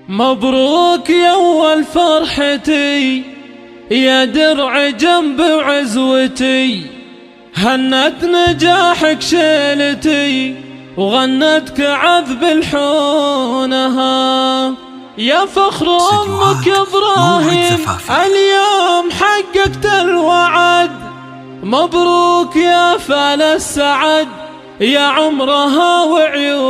مبروك يا أول فرحتي يا درع جنب عزوتي، هنت نجاحك شيلتي وغنتك عذب الحونها. يا فخر أمك يا إبراهيم اليوم حققت الوعد، مبروك يا فال السعد يا عمرها وعيونها.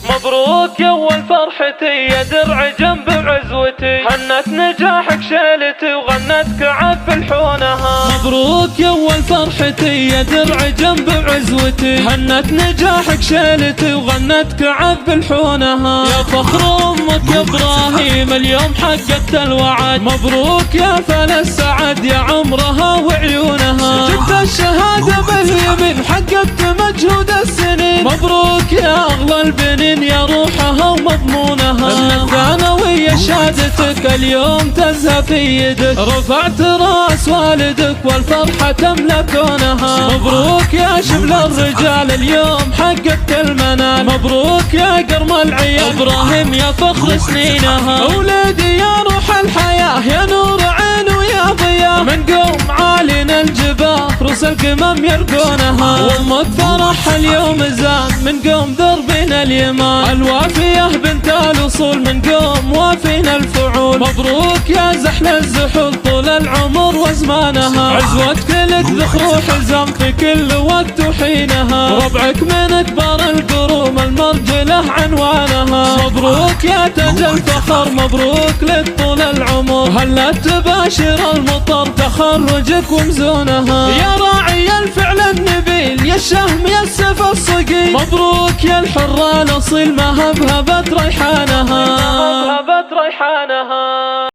مبروك يا أول فرحتي يا درع جنب عزوتي، هنت نجاحك شيلتي وغنتك عذب الحونها. مبروك يا أول فرحتي يا درع جنب عزوتي، هنت نجاحك شيلتي وغنتك عذب الحونها. يا فخر أمك يا إبراهيم اليوم حققت الوعد، مبروك يا فال السعد يا عمرها وعيونها. جبت الشهادة باليمين حققت مجهود السنين، مبروك يا أغلى البنين يا روحها ومضمونها. الثانوية شهادتك اليوم تزهى في يدك، رفعت راس والدك والفرحة تملى كونها. مبروك يا شبل الرجال اليوم حققت المنال، مبروك يا قرم العيال إبراهيم يا فخر سنينها. أولادي يا روح الحياة يا نور عين ويا ضياء، من قوم عالينا الجباه رؤوس القمم يرقونها. وامك فرح اليوم زاد من قوم دربنا اليمان، الوافية بنت الوصول من قوم وافينا الفعول. مبروك يا زحل الزحول طول العمر وزمانها، عزوتك لك ذخر وحزام في كل وقت وحينها. ربعك من كبار القروم المرجلة عنوانها. مبروك يا تاج الفخر مبروك لك طول العمر، هلا تباشر المطر تخرجك ومزونها. يا راعي الفعل النبيل يا الشهم يا السيف الصقيل، مبروك يا الحرة الأصيل ما هبهبت ريحانها.